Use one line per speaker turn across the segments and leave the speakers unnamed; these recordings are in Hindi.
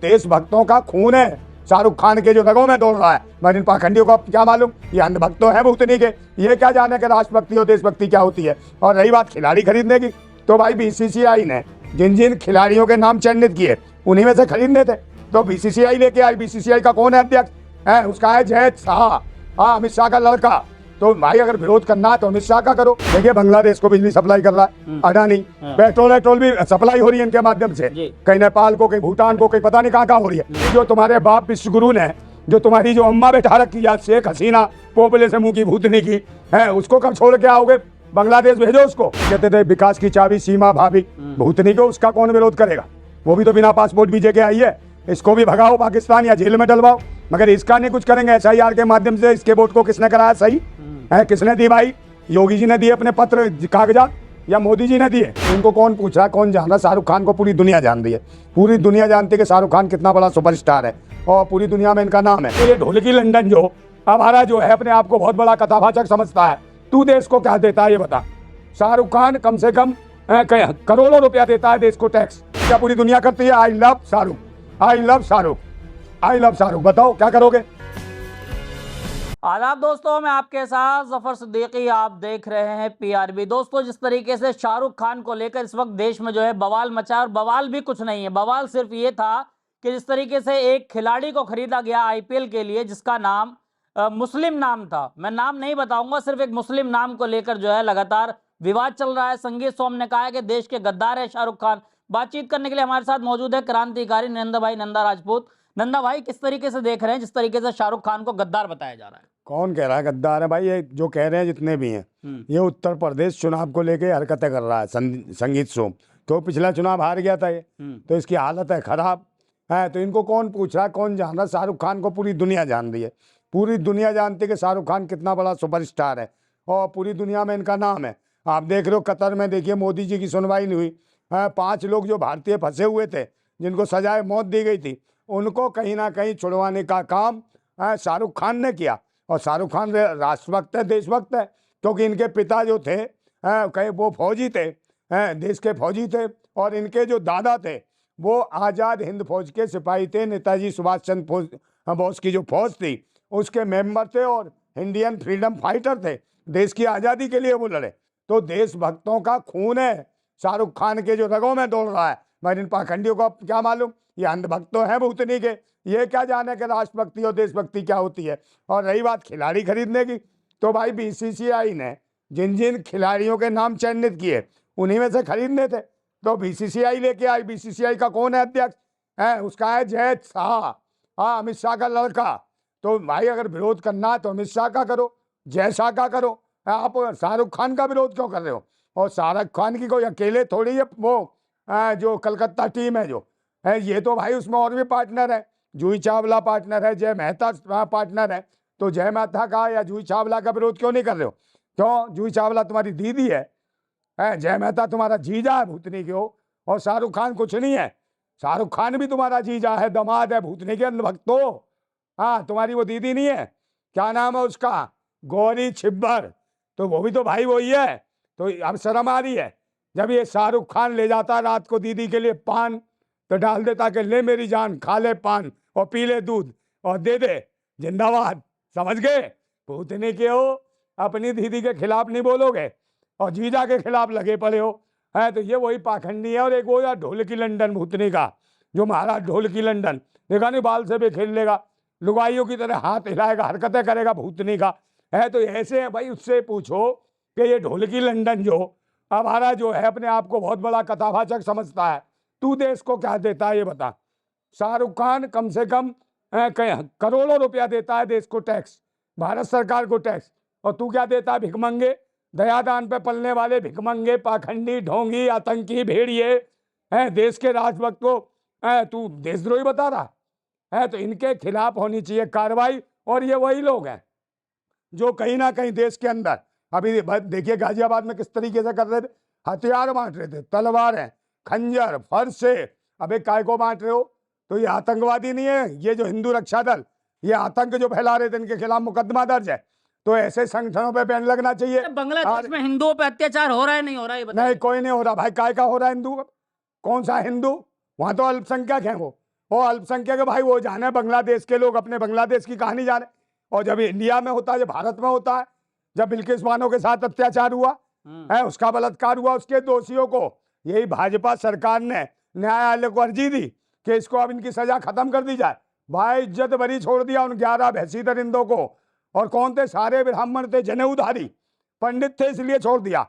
देशभक्तों का खून है, शाहरुख खान के जो रगों में दौड़ रहा है। मगर इन पाखंडियों को क्या मालूम, ये अंधभक्त तो है भूतनी के, ये क्या जाने कि राष्ट्रभक्ति और देशभक्ति क्या होती है। और रही बात खिलाड़ी खरीदने की, तो भाई बीसीसीआई ने जिन जिन खिलाड़ियों के नाम चयनित किए उन्हीं में से खरीदने थे, तो बीसीसीआई लेके आई। बीसीसीआई का कौन है अध्यक्ष है? उसका है जय शाह, हाँ, अमित शाह का लड़का। तो भाई अगर विरोध करना है तो अमित शाह का करो। देखिए बांग्लादेश को बिजली सप्लाई कर रहा है अडानी, पेट्रोल भी सप्लाई हो रही है इनके माध्यम से, कहीं नेपाल को, कहीं भूटान को, कहीं पता नहीं कहाँ हो रही है। जो तुम्हारे बाप विश्वगुरु ने, जो तुम्हारी जो अम्मा बैठा रखी है शेख हसीना, पोपले से मुंह की भूतनी की है, उसको कब छोड़ के आओगे? बांग्लादेश भेजो उसको। कहते थे विकास की चाबी सीमा भाभी, भूतनी को उसका कौन विरोध करेगा? वो भी तो बिना पासपोर्ट वीजे के आई है। इसको भी भगाओ पाकिस्तान या जेल में डलवाओ, मगर इसका नहीं कुछ करेंगे। एसआईआर के माध्यम से इसके वोट को किसने कराया सही है? किसने दी भाई? योगी जी ने दिए अपने पत्र कागजात, या मोदी जी ने दिए? इनको कौन पूछ रहा, कौन जान रहा? शाहरुख खान को पूरी दुनिया जान रही है, पूरी दुनिया जानती है कि शाहरुख खान कितना बड़ा सुपरस्टार है और पूरी दुनिया में इनका नाम है। तो ये ढोलकी लंदन जो हमारा जो है अपने आप को बहुत बड़ा कथावाचक समझता है, तू देश को क्या देता है ये बता। शाहरुख खान कम से कम करोड़ों रुपया देता है देश को टैक्स। क्या पूरी दुनिया करती है? I love Shahrukh, I love Shahrukh, I love Shahrukh. बताओ क्या करोगे?
आदाब दोस्तों, मैं आपके साथ जफर सिद्दीकी, आप देख रहे हैं पीआरबी। दोस्तों, जिस तरीके से शाहरुख खान को लेकर इस वक्त देश में जो है बवाल मचा, और बवाल भी कुछ नहीं है, बवाल सिर्फ ये था कि जिस तरीके से एक खिलाड़ी को खरीदा गया आईपीएल के लिए, जिसका नाम मुस्लिम नाम था, मैं नाम नहीं बताऊंगा, सिर्फ एक मुस्लिम नाम को लेकर जो है लगातार विवाद चल रहा है। संगीत सोम ने कहा है कि देश के गद्दार है शाहरुख खान। बातचीत करने के लिए हमारे साथ मौजूद है क्रांतिकारी नंदा भाई, नंदा राजपूत। नंदा भाई, किस तरीके से देख रहे हैं जिस तरीके से शाहरुख खान को गद्दार बताया जा रहा है?
कौन कह रहा है गद्दार है भाई? ये जो कह रहे हैं जितने भी हैं, ये उत्तर प्रदेश चुनाव को लेके हरकतें कर रहा है संगीत सोम। तो पिछला चुनाव हार गया था ये, तो इसकी हालत है खराब है। तो इनको कौन पूछ रहा है, कौन जान रहा? शाहरुख खान को पूरी दुनिया जान रही है, पूरी दुनिया जानती है कि शाहरुख खान कितना बड़ा सुपरस्टार है और पूरी दुनिया में इनका नाम है। आप देख रहे हो कतर में, देखिए मोदी जी की सुनवाई नहीं हुई। 5 लोग जो भारतीय फंसे हुए थे, जिनको सजाए मौत दी गई थी, उनको कहीं ना कहीं छुड़वाने का काम शाहरुख खान ने किया। और शाहरुख खान राष्ट्रभक्त है, देशभक्त है, क्योंकि इनके पिता जो थे कहीं वो फौजी थे, देश के फौजी थे, और इनके जो दादा थे वो आज़ाद हिंद फौज के सिपाही थे। नेताजी सुभाष चंद्र बोस की जो फौज थी उसके मेंबर थे और इंडियन फ्रीडम फाइटर थे, देश की आज़ादी के लिए वो लड़े। तो देशभक्तों का खून है, शाहरुख खान के जो रगों में दौड़ रहा है। मगर इन पाखंडियों को क्या मालूम, ये अंधभक्त तो है भूतनी के, ये क्या जाने कि राष्ट्रभक्ति और देशभक्ति क्या होती है। और रही बात खिलाड़ी खरीदने की, तो भाई बीसीसीआई ने जिन जिन खिलाड़ियों के नाम चयनित किए उन्हीं में से खरीदने थे, तो बीसीसीआई लेके आई। बीसीसीआई का कौन है अध्यक्ष है? उसका है जय शाह, हाँ, अमित शाह का लड़का। तो भाई अगर विरोध करना है तो अमित शाह का करो, जय शाह का करो। आप शाहरुख खान का विरोध क्यों कर रहे हो? और शाहरुख खान की कोई अकेले थोड़ी है वो जो कलकत्ता टीम है जो है, ये तो भाई उसमें और भी पार्टनर है। जूही चावला पार्टनर है, जय मेहता पार्टनर है। तो जय मेहता का या जूही चावला का विरोध क्यों नहीं कर रहे हो? क्यों? जूही चावला तुम्हारी दीदी है, जय मेहता तुम्हारा जीजा है भूतनी के हो, और शाहरुख खान कुछ नहीं है। शाहरुख खान भी तुम्हारा जीजा है, दामाद है भूतनी के अंधभक्तो। हाँ, तुम्हारी वो दीदी नहीं है, क्या नाम है उसका, गौरी छिब्बर, तो वो भी तो भाई वही है। तो अब शर्म आ रही है जब ये शाहरुख खान ले जाता रात को दीदी के लिए पान, तो डाल देता कि ले मेरी जान, खा ले पान और पी ले दूध और दे दे जिंदाबाद। समझ गए? भूतनी के हो, अपनी दीदी के खिलाफ नहीं बोलोगे और जीजा के खिलाफ लगे पड़े हो, है तो ये वही पाखंडी है। और एक वो यार ढोलकी लंदन भूतनी का, जो महाराज ढोलकी लंदन, देखा नहीं, बाल से भी खेल लेगा, लुगाइयों की तरह हाथ हिलाएगा, हरकतें करेगा भूतनी का, है तो ऐसे है भाई। उससे पूछो कि ये ढोलकी लंदन जो हमारा जो है अपने आप को बहुत बड़ा कथावाचक समझता है, तू देश को क्या देता है ये बता। शाहरुख खान कम से कम करोड़ों रुपया देता है देश को टैक्स, भारत सरकार को टैक्स, और तू क्या देता है? भिखमंगे, दयादान पे पलने वाले भिखमंगे, पाखंडी, ढोंगी, आतंकी, भेड़िए, हैं देश के राजभक्त को तू देशद्रोही बता रहा है। तो इनके खिलाफ होनी चाहिए कार्रवाई। और ये वही लोग हैं जो कहीं ना कहीं देश के अंदर, अभी देखिए गाजियाबाद में किस तरीके से कर रहे थे, हथियार बांट रहे थे, तलवारें, खंजर, फरसे। अबे काय को बांट रहे हो? तो ये आतंकवादी नहीं है, ये जो हिंदू रक्षा दल, ये आतंक जो फैला रहे थे, इनके खिलाफ मुकदमा दर्ज है। तो ऐसे संगठनों पे बैन लगना चाहिए।
बांग्लादेश में हिंदुओं पे अत्याचार हो रहा है, नहीं हो रहा है?
नहीं, कोई नहीं हो रहा भाई। काय का हो रहा है? हिंदू, कौन सा हिंदू? वहां तो अल्पसंख्यक है वो, और अल्पसंख्यक भाई वो जाने, बांग्लादेश के लोग अपने बांग्लादेश की कहानी जाने। और जब इंडिया में होता है, जब भारत में होता है, जब बिल्किस बानो के साथ अत्याचार हुआ है, उसका बलात्कार हुआ, उसके दोषियों को यही भाजपा सरकार ने न्यायालय को अर्जी दी कि इसको अब इनकी सजा खत्म कर दी जाए। भाई इज्जत बरी छोड़ दिया उन 11 भैंसी दरिंदों को। और कौन थे? सारे ब्राह्मण थे, जनेऊधारी पंडित थे, इसलिए छोड़ दिया।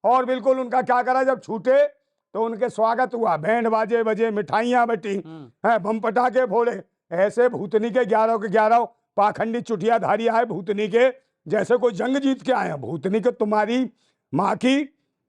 और बिल्कुल उनका क्या करा, जब छूटे तो उनके स्वागत हुआ, बैंड बाजे बजे, मिठाइयां बटी, है, बम पटाखे फोड़े। ऐसे भूतनी के 11 के 11 पाखंडी चुटियाधारी आए भूतनी के, जैसे कोई जंग जीत के आए हैं। भूतनी के तुम्हारी माँ की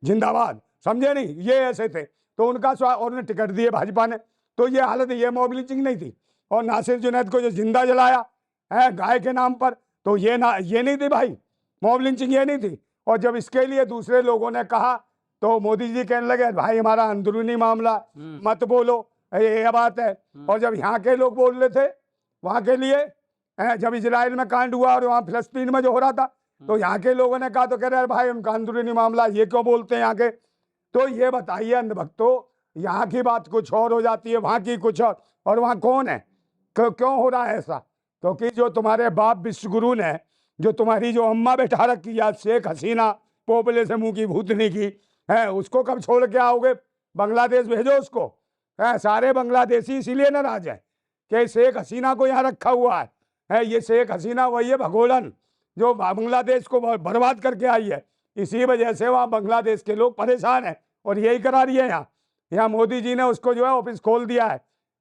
जिंदाबाद, समझे नहीं? ये ऐसे थे। तो उनका स्वागत, और उन्हें टिकट दिए भाजपा ने। तो ये हालत, ये मॉब लिंचिंग नहीं थी। और नासिर जुनैद को जो जिंदा जलाया है गाय के नाम पर, तो ये नहीं थी भाई, मॉब लिंचिंग ये नहीं थी। और जब इसके लिए दूसरे लोगों ने कहा तो मोदी जी कहने लगे भाई हमारा अंदरूनी मामला, मत बोलो, ये बात है। और जब यहाँ के लोग बोल रहे थे वहाँ के लिए, जब इजराइल में कांड हुआ और वहाँ फिलिस्तीन में जो हो रहा था, तो यहाँ के लोगों ने कहा, तो कह रहे भाई उनका अंदरूनी मामला, ये क्यों बोलते हैं यहाँ के? तो ये बताइए अंधभक्तों, यहाँ की बात कुछ और हो जाती है, वहाँ की कुछ और वहाँ कौन है? क्यों हो रहा है ऐसा? क्योंकि जो तुम्हारे बाप विश्वगुरु ने, जो तुम्हारी जो अम्मा बैठा रखी है शेख हसीना, पोपले से मुंह की भूतनी की, है, उसको कब छोड़ के आओगे? बांग्लादेश भेजो उसको। है, सारे बांग्लादेशी इसीलिए नाराज है कि शेख हसीना को यहाँ रखा हुआ है। ये शेख हसीना वही है भगोड़न जो बांग्लादेश को बर्बाद करके आई है। इसी वजह से वहाँ बांग्लादेश के लोग परेशान हैं और यही करा रही है। यहाँ मोदी जी ने उसको जो है ऑफिस खोल दिया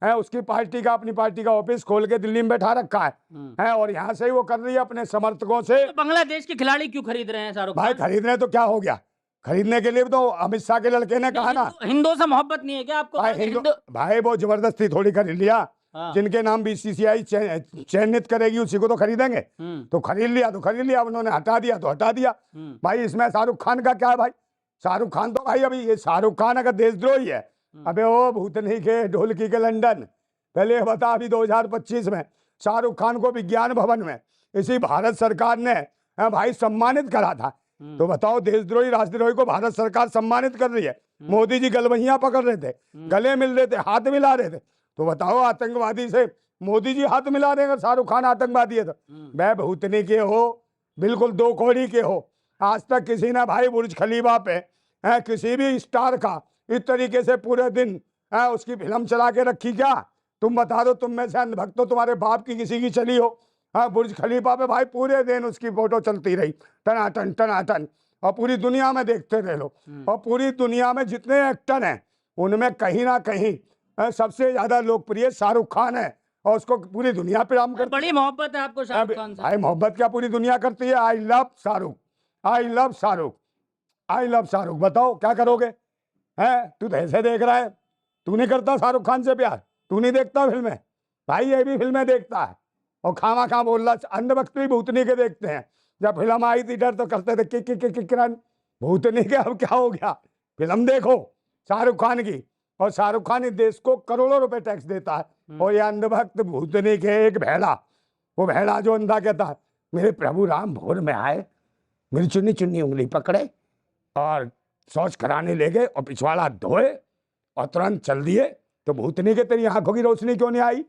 है, उसकी पार्टी का, अपनी पार्टी का ऑफिस खोल के दिल्ली में बैठा रखा है, और यहाँ से ही वो कर रही है अपने समर्थकों से।
तो बांग्लादेश के खिलाड़ी क्यों खरीद रहे हैं शाहरुख
भाई
खान?
खरीदने तो क्या हो गया, खरीदने के लिए तो अमित शाह के लड़के ने कहा ना।
हिंदुओं से मोहब्बत नहीं है क्या आपको?
भाई वो जबरदस्ती थोड़ी खरीद लिया। जिनके नाम बीसीसीआई चयनित करेगी उसी को तो खरीदेंगे। तो खरीद लिया, उन्होंने हटा दिया तो हटा दिया। भाई इसमें शाहरुख खान का क्या है? भाई शाहरुख खान तो भाई, अभी ये शाहरुख खान अगर देशद्रोही है, अबे ओ भूतनी के ढोलकी के लंदन, पहले बता, अभी 2025 में शाहरुख खान को विज्ञान भवन में इसी भारत सरकार ने भाई सम्मानित करा था। तो बताओ, देशद्रोही राष्ट्रद्रोही को भारत सरकार सम्मानित कर रही है। मोदी जी गलवहियां पकड़ रहे थे, गले मिल रहे थे, हाथ मिला रहे थे। तो बताओ, आतंकवादी से मोदी जी हाथ मिला रहे हैं, शाहरुख खान आतंकवादी है तो? वह भूतनी के हो, बिल्कुल दो कौड़ी के हो। आज तक किसी ने भाई बुर्ज खलीफा पे किसी भी स्टार का इस तरीके से पूरे दिन उसकी फिल्म चला के रखी क्या? तुम बता दो, तुम में से अंधभक्त, तुम्हारे बाप की किसी की चली हो? बुर्ज खलीफा पे भाई पूरे दिन उसकी फोटो चलती रही, टनाटन टनाटन, और पूरी दुनिया में देखते रह लो। और पूरी दुनिया में जितने एक्टर हैं उनमें कहीं ना कहीं सबसे ज्यादा लोकप्रिय शाहरुख खान है, और उसको पूरी दुनिया प्रणाम करती है।
बड़ी मोहब्बत है आपको शाहरुख खान से?
भाई मोहब्बत क्या पूरी दुनिया करती है। I love Shahrukh, I love Shahrukh, I love Shahrukh. बताओ क्या करोगे? तू तो ऐसे देख रहा है, तू नहीं करता शाहरुख खान से प्यार? तू नहीं देखता फिल्में? भाई ये भी फिल्में देखता है और खामा खा बोल रहा। अंधभक्त भी भूतनी के देखते हैं। जब फिल्म आई थी डर तो करते थे किरण भूतनी के। अब क्या हो गया? फिल्म देखो शाहरुख खान की, और शाहरुख खान इस देश को करोड़ों रुपए टैक्स देता है। और ये अंधभक्त भूतनी के एक भेड़ा, वो भेड़ा जो अंधा कहता है मेरे प्रभु राम भोर में आए, मेरी चुन्नी चुन्नी उंगली पकड़े और शौच कराने ले गए और पिछवाड़ा धोए और तुरंत चल दिए। तो भूतनी के तेरी आंखों की रोशनी क्यों नहीं आई?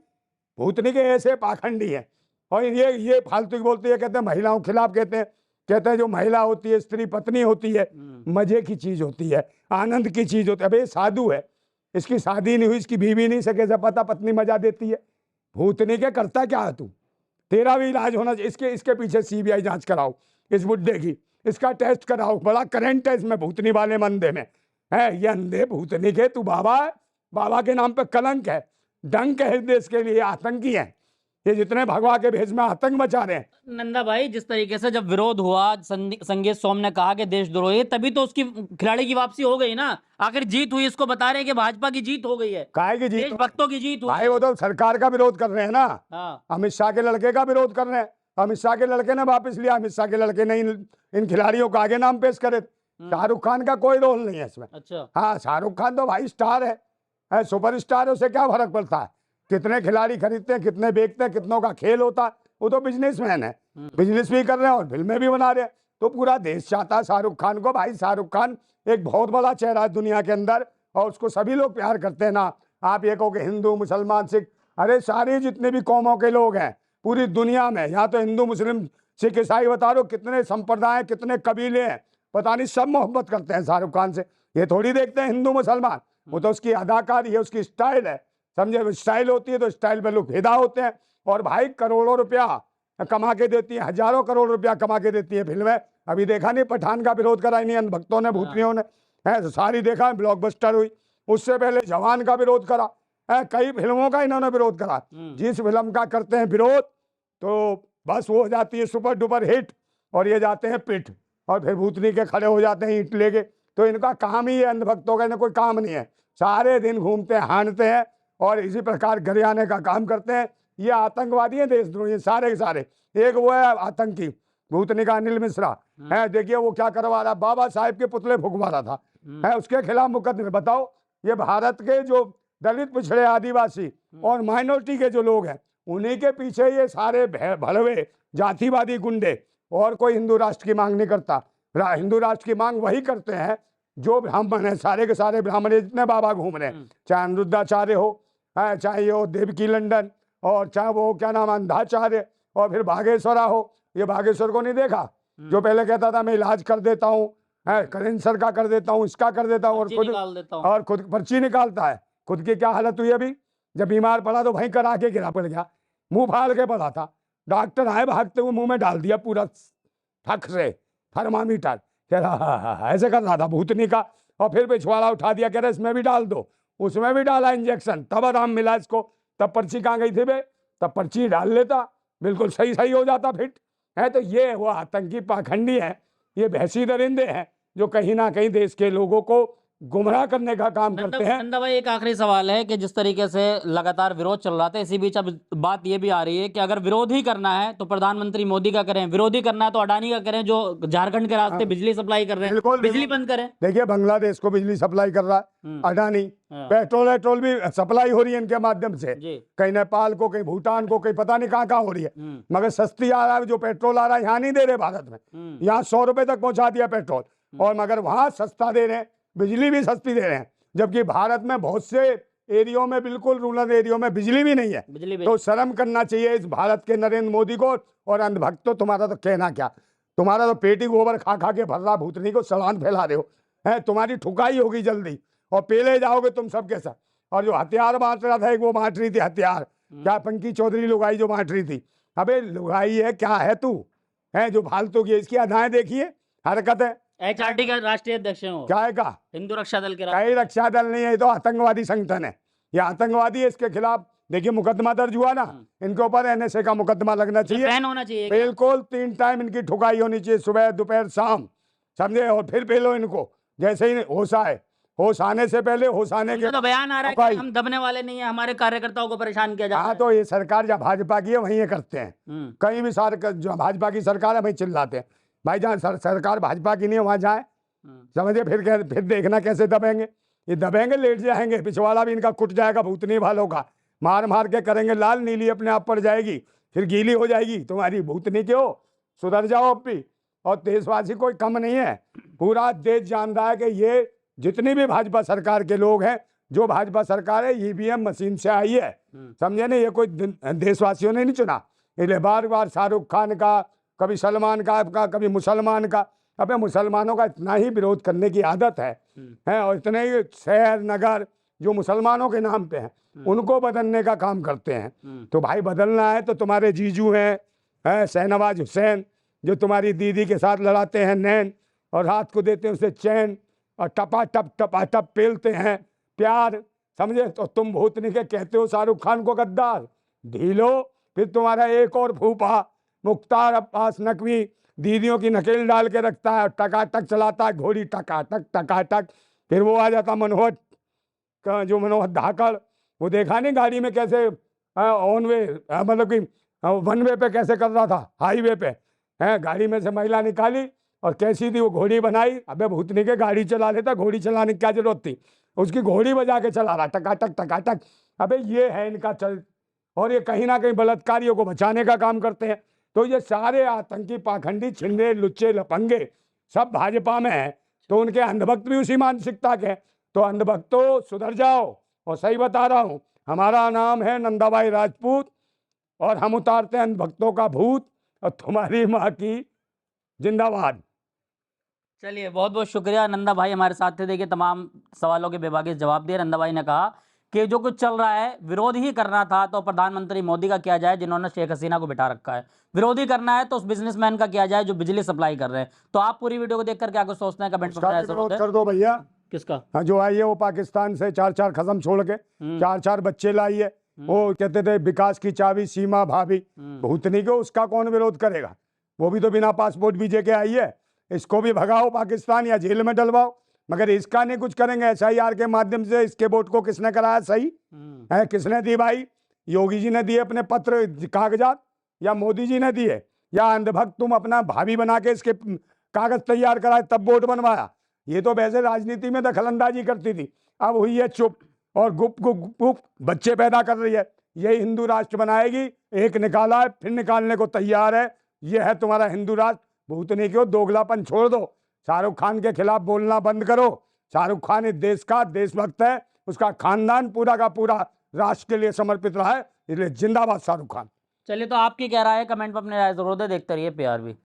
भूतनी के ऐसे पाखंडी हैं। और ये फालतू की बोलती है, कहते हैं महिलाओं के खिलाफ, कहते हैं जो महिला होती है, स्त्री पत्नी होती है, मजे की चीज होती है, आनंद की चीज होती है। अबे साधु है, इसकी शादी नहीं हुई, इसकी बीवी नहीं, सके से पता पत्नी मजा देती है। भूतनी के करता क्या है तू? तेरा भी इलाज होना चाहिए। इसके पीछे सीबीआई जांच कराओ, इस बुड्ढे की, इसका टेस्ट कराओ। बड़ा करंट है इसमें भूतनी वाले मंदे में है। ये अंधे भूतनी के, तू बाबा के नाम पे कलंक है, डंक है इस देश के लिए, आतंकी है ये, जितने भगवा के भेष में आतंक मचा रहे हैं।
नंदा भाई, जिस तरीके से जब विरोध हुआ, संगीत सोम ने कहा कि देशद्रोही, तभी तो उसकी खिलाड़ी की वापसी हो गई ना। आखिर जीत हुई, इसको बता रहे हैं कि भाजपा की जीत हो गई है।
काहे की जीत?
देशभक्तों की जीत हुई।
भाई वो तो सरकार का विरोध कर रहे हैं ना। अमित शाह के लड़के का विरोध कर रहे हैं। अमित शाह के लड़के ने वापस लिया, अमित शाह के लड़के ने इन खिलाड़ियों को आगे नाम पेश करे। शाहरुख खान का कोई रोल नहीं है इसमें।
अच्छा।
हाँ, शाहरुख खान तो भाई स्टार है, सुपर स्टार है, उसे क्या फर्क पड़ता है कितने खिलाड़ी खरीदते हैं, कितने बेचते हैं, कितनों का खेल होता है? वो तो बिजनेसमैन है, बिजनेस भी कर रहे हैं और फिल्में भी बना रहे हैं। तो पूरा देश चाहता है शाहरुख खान को। भाई शाहरुख खान एक बहुत बड़ा चेहरा है दुनिया के अंदर, और उसको सभी लोग प्यार करते हैं ना। आप ये कहो कि हिंदू मुसलमान सिख, अरे सारे जितने भी कौमों के लोग हैं पूरी दुनिया में, यहाँ तो हिंदू मुस्लिम सिख ईसाई बता रहे हो, कितने संप्रदाय कितने कबीले हैं, पता नहीं, सब मोहब्बत करते हैं शाहरुख खान से। ये थोड़ी देखते हैं हिंदू मुसलमान, वो तो उसकी अदाकारी है, उसकी स्टाइल है, समझे। स्टाइल होती है तो स्टाइल पे लोग फिदा होते हैं। और भाई करोड़ों रुपया कमा के देती है, हजारों करोड़ रुपया कमा के देती है फिल्में। अभी देखा नहीं पठान का विरोध करा नहीं भक्तों ने, भूतनियों ने, है तो सारी देखा, ब्लॉकबस्टर हुई। उससे पहले जवान का विरोध करा है, कई फिल्मों का इन्होंने विरोध करा। जिस फिल्म का करते हैं विरोध तो बस वो हो जाती है सुपर डुपर हिट, और ये जाते हैं पिट, और फिर भूतनी के खड़े हो जाते हैं ईंट लेके। तो इनका काम ही है, अंधभक्तों का इन्हें कोई काम नहीं है, सारे दिन घूमते हैं, हानते हैं और इसी प्रकार गरियाने का काम करते हैं। ये आतंकवादी हैं, देशद्रोही सारे के सारे। एक वो है आतंकी भूतनी का अनिल मिश्रा है, देखिए वो क्या करवा रहा, बाबा साहेब के पुतले फुकवा रहा था, है उसके खिलाफ मुकदमे। बताओ, ये भारत के जो दलित पिछड़े आदिवासी और माइनॉरिटी के जो लोग हैं, उन्हीं के पीछे ये सारे भड़वे जातिवादी गुंडे, और कोई हिंदू राष्ट्र की मांग नहीं करता। हिंदू राष्ट्र की मांग वही करते हैं जो ब्राह्मण है, सारे के सारे ब्राह्मण जितने बाबा घूम रहे हैं, चाहे अनिरुद्धाचार्य हो, चाहे ये हो देवकी लंडन, और चाहे वो क्या नाम अंधाचार्य, और फिर बागेश्वरा हो। ये बागेश्वर को नहीं देखा जो पहले कहता था मैं इलाज कर देता हूँ, कैंसर का कर देता हूँ, इसका कर देता हूँ, और खुद पर्ची निकालता है। खुद की क्या हालत हुई अभी, जब बीमार पड़ा तो वहीं करा के गिरा पड़ गया, मुंह फाड़ के पड़ा था, डॉक्टर आए भागते हुए मुंह में डाल दिया पूरा ठक से थर्मामीटर, कह रहा ऐसे कर रहा था भूतनी का, और फिर पिछवाड़ा उठा दिया, कह रहा इसमें भी डाल दो, उसमें भी डाला इंजेक्शन, तब आराम मिला इसको। तब पर्ची कहाँ गई थी बे, तब पर्ची डाल लेता, बिल्कुल सही सही हो जाता फिट है। तो ये वो आतंकी पाखंडी है, ये भैंसी दरिंदे हैं जो कहीं ना कहीं देश के लोगों को गुमराह करने का काम करते हैं।
नंदा भाई, एक आखिरी सवाल है कि जिस तरीके से लगातार विरोध चल रहा था, इसी बीच अब बात ये भी आ रही है कि अगर विरोध ही करना है तो प्रधानमंत्री मोदी का करें, विरोध ही करना है तो अडानी का करें, जो झारखंड के रास्ते बिजली सप्लाई कर रहे हैं,
बिल्कुल
बिजली बंद करें।
देखिए बांग्लादेश को बिजली सप्लाई कर रहा है अडानी, पेट्रोल भी सप्लाई हो रही है इनके माध्यम से, कहीं नेपाल को, कहीं भूटान को, कहीं पता नहीं कहाँ हो रही है, मगर सस्ती आ रहा है। जो पेट्रोल आ रहा है यहाँ नहीं दे रहे भारत में, यहाँ 100 रुपए तक पहुंचा दिया पेट्रोल, और मगर वहां सस्ता दे रहे हैं, बिजली भी सस्ती दे रहे हैं। जबकि भारत में बहुत से एरियो में, बिल्कुल रूरल एरियो में बिजली भी नहीं है। तो शर्म करना चाहिए इस भारत के नरेंद्र मोदी को। और अंधभक्तों, तुम्हारा तो कहना क्या, तुम्हारा तो पेटी गोबर खा खा के भर रहा, भूतनी को सलान फैला रहे हो, है तुम्हारी ठुकाई होगी जल्दी, और पेले जाओगे तुम सबके साथ। और जो हथियार बांट रहा था, एक वो बांट रही थी हथियार, क्या पंकी चौधरी लुगाई जो बांट रही थी, अबे लुगाई है क्या है तू, है जो फालतू की, इसकी अदाएं देखिए, हरकत है।
HRD का राष्ट्रीय अध्यक्ष है,
क्या है का
हिंदू रक्षा दल के,
कई रक्षा दल नहीं है, ये तो आतंकवादी संगठन है, ये आतंकवादी है। इसके खिलाफ देखिए मुकदमा दर्ज हुआ ना, इनके ऊपर NSA का मुकदमा लगना चाहिए,
बैन होना चाहिए,
बिल्कुल 3 टाइम इनकी ठुकाई होनी चाहिए, सुबह दोपहर शाम, समझे। और फिर पेलो इनको, जैसे ही होश आए, होश आने से पहले, होश आने के
तो बयान आ रहा है कि हम दबने वाले नहीं है, हमारे कार्यकर्ताओं को परेशान किया जा रहा है।
तो ये सरकार जहाँ भाजपा की है वहीं ये करते हैं, कहीं भी जो भाजपा की सरकार है वहीं चिल्लाते हैं। भाई जहाँ सरकार भाजपा की नहीं है वहां जाए, समझे, फिर देखना कैसे दबेंगे, ये दबेंगे, लेट जाएंगे, पिछवाड़ा भी इनका कुट जाएगा, भूतनी वालों का मार मार के करेंगे लाल, नीली अपने आप पड़ जाएगी, फिर गीली हो जाएगी तुम्हारी भूतनी के हो, सुधर जाओ अब भी। और देशवासी कोई कम नहीं है, पूरा देश जान रहा है कि ये जितनी भी भाजपा सरकार के लोग हैं, जो भाजपा सरकार है EVM मशीन से आई है, समझे ना, ये कोई देशवासियों ने नहीं चुना। इसलिए बार बार शाहरुख खान का, कभी सलमान का, कभी मुसलमान का, अबे मुसलमानों का इतना ही विरोध करने की आदत है, और इतने ही शहर नगर जो मुसलमानों के नाम पे हैं उनको बदलने का काम करते हैं। तो भाई बदलना है तो तुम्हारे जीजू हैं शहनवाज हुसैन, जो तुम्हारी दीदी के साथ लड़ाते हैं नैन, और रात को देते हैं उसे चैन, और टपाटप पेलते हैं प्यार, समझे। तो तुम भूतनी के कहते हो शाहरुख खान को गद्दार, ढीलो। फिर तुम्हारा एक और फूफा मुख्तार अब्बास नकवी दीदियों की नकेल डाल के रखता है, टकाटक चलाता है घोड़ी, टकाटक टकाटक। फिर वो आ जाता मनोहर जो मनोहर धाकड़, वो देखा नहीं गाड़ी में कैसे ऑन वे, मतलब कि वन वे पे कैसे कर रहा था, हाईवे पे है, गाड़ी में से महिला निकाली और कैसी थी वो घोड़ी बनाई। अबे भूतनी के गाड़ी चला लेता, घोड़ी चलाने की क्या जरूरत थी, उसकी घोड़ी बजा के चला रहा, टकाटक टकाटक। अबे ये है इनका चल, और ये कहीं ना कहीं बलात्कारियों को बचाने का काम करते हैं। तो ये सारे आतंकी पाखंडी छिंदे लुच्चे लपंगे सब भाजपा में है, तो उनके अंधभक्त भी उसी मानसिकता के हैं। तो अंधभक्तों सुधर जाओ, और सही बता रहा हूँ, हमारा नाम है नंदाबाई राजपूत और हम उतारते हैं अंधभक्तों का भूत और तुम्हारी माँ की जिंदाबाद।
चलिए बहुत बहुत शुक्रिया नंदा भाई हमारे साथ थे। देखिए तमाम सवालों के बेबाकी जवाब दिए। नंदा भाई ने कहा कि जो कुछ चल रहा है विरोध ही करना था तो प्रधानमंत्री मोदी का किया जाए जिन्होंने शेख हसीना को बिठा रखा है, विरोधी करना है तो उस बिजनेसमैन का किया जाए जो बिजली सप्लाई कर रहे हैं। तो आप पूरी वीडियो को देखकर क्या कुछ सोचते हैं कमेंट में
उसका
बताएं
भी
जरूर।
विरोध कर दो भैया।
किसका?
हाँ, जो आई है वो पाकिस्तान से 4-4 खत्म छोड़ के 4-4 बच्चे लाई है। वो कहते थे विकास की चाबी सीमा भाभी भूतनी को, उसका कौन विरोध करेगा? वो भी तो बिना पासपोर्ट वीजे के आई है। इसको भी भगाओ पाकिस्तान या जेल में डलवाओ, मगर इसका नहीं कुछ करेंगे। SIR के माध्यम से इसके वोट को किसने कराया सही है? किसने दी भाई? योगी जी ने दिए अपने पत्र कागजात या मोदी जी ने दिए या अंधभक्त तुम अपना भाभी बना के इसके कागज तैयार कराए तब वोट बनवाया? ये तो वैसे राजनीति में दखलंदाजी करती थी, अब हुई है चुप और गुप गुप गुप बच्चे पैदा कर रही है। ये हिंदू राष्ट्र बनाएगी, एक निकाला है फिर निकालने को तैयार है। ये है तुम्हारा हिंदू राष्ट्र। भूतनी को दोगलापन छोड़ दो, शाहरुख खान के खिलाफ बोलना बंद करो। शाहरुख खान इस देश का देशभक्त है, उसका खानदान पूरा का पूरा राष्ट्र के लिए समर्पित रहा है, इसलिए जिंदाबाद शाहरुख खान।
चलिए तो आपकी क्या राय है कमेंट में अपनी राय जरूर दें। देखते रहिए PRB।